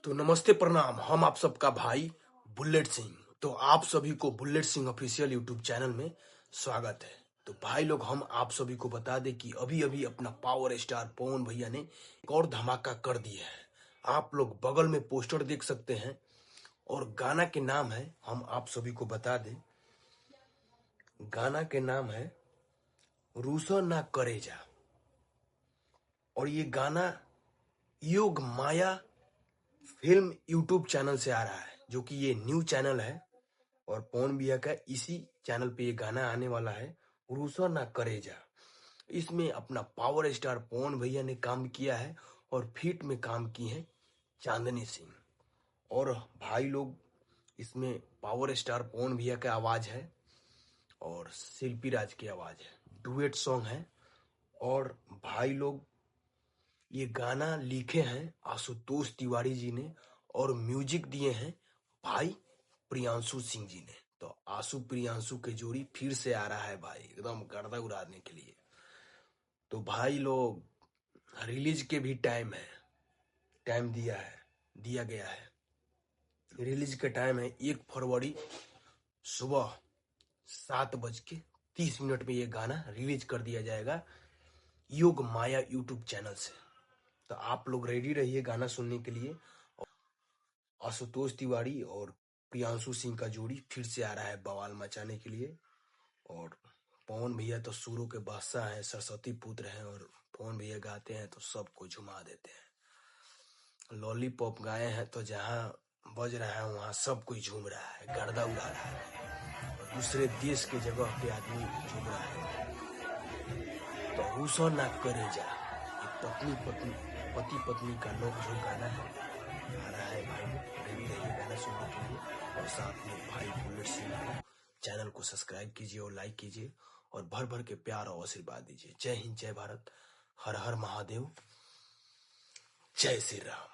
तो नमस्ते प्रणाम, हम आप सबका भाई बुलेट सिंह। तो आप सभी को bullet Singh official YouTube channel में स्वागत है। तो भाई लोग, हम आप सभी को बता दें कि अभी अभी अपना पावर स्टार पवन भैया ने एक और धमाका कर दिया है। आप लोग बगल में पोस्टर देख सकते हैं और गाना के नाम है, हम आप सभी को बता दें, गाना के नाम है रूसो ना करेजा। और ये गाना योग माया फिल्म यूट्यूब चैनल से आ रहा है, जो कि ये न्यू चैनल है और पवन भैया का इसी चैनल पे ये गाना आने वाला है, रूसो ना करेजा। इसमें अपना पावर स्टार पवन भैया ने काम किया है और फीट में काम की है चांदनी सिंह। और भाई लोग, इसमें पावर स्टार पवन भैया का आवाज है और शिल्पी राज की आवाज है, डुएट सॉन्ग है। और भाई लोग, ये गाना लिखे हैं आशुतोष तिवारी जी ने और म्यूजिक दिए हैं भाई प्रियांशु सिंह जी ने। तो आशु प्रियांशु के जोड़ी फिर से आ रहा है भाई, एकदम गर्दा उड़ाने के लिए। तो भाई लोग, रिलीज के भी टाइम है, टाइम दिया गया है। रिलीज का टाइम है 1 फरवरी सुबह 7:30 में ये गाना रिलीज कर दिया जाएगा योग माया यूट्यूब चैनल से। तो आप लोग रेडी रहिए गाना सुनने के लिए। आशुतोष तिवारी और प्रियांशु सिंह का जोड़ी फिर से आ रहा है बवाल मचाने के लिए। और पवन भैया तो सुरों के बादशाह हैं, सरस्वती पुत्र हैं, और पवन भैया गाते हैं तो सबको झुमा देते हैं। लॉलीपॉप गाए हैं तो जहाँ बज रहा है वहाँ सब कोई झूम रहा है, गर्दा उड़ा रहा है, और दूसरे देश के जगह पे आदमी झूम रहा है। तो रूसो ना करेजा, एक पति पत्नी का नोक-झोंक गाना है, आ रहा है भाई। रेडी रहिए गाना सुनने के लिए। और साथ में भाई बुलेट सिंह को चैनल को सब्सक्राइब कीजिए और लाइक कीजिए और भर भर के प्यार और आशीर्वाद दीजिए। जय हिंद, जय भारत, हर हर महादेव, जय श्री राम।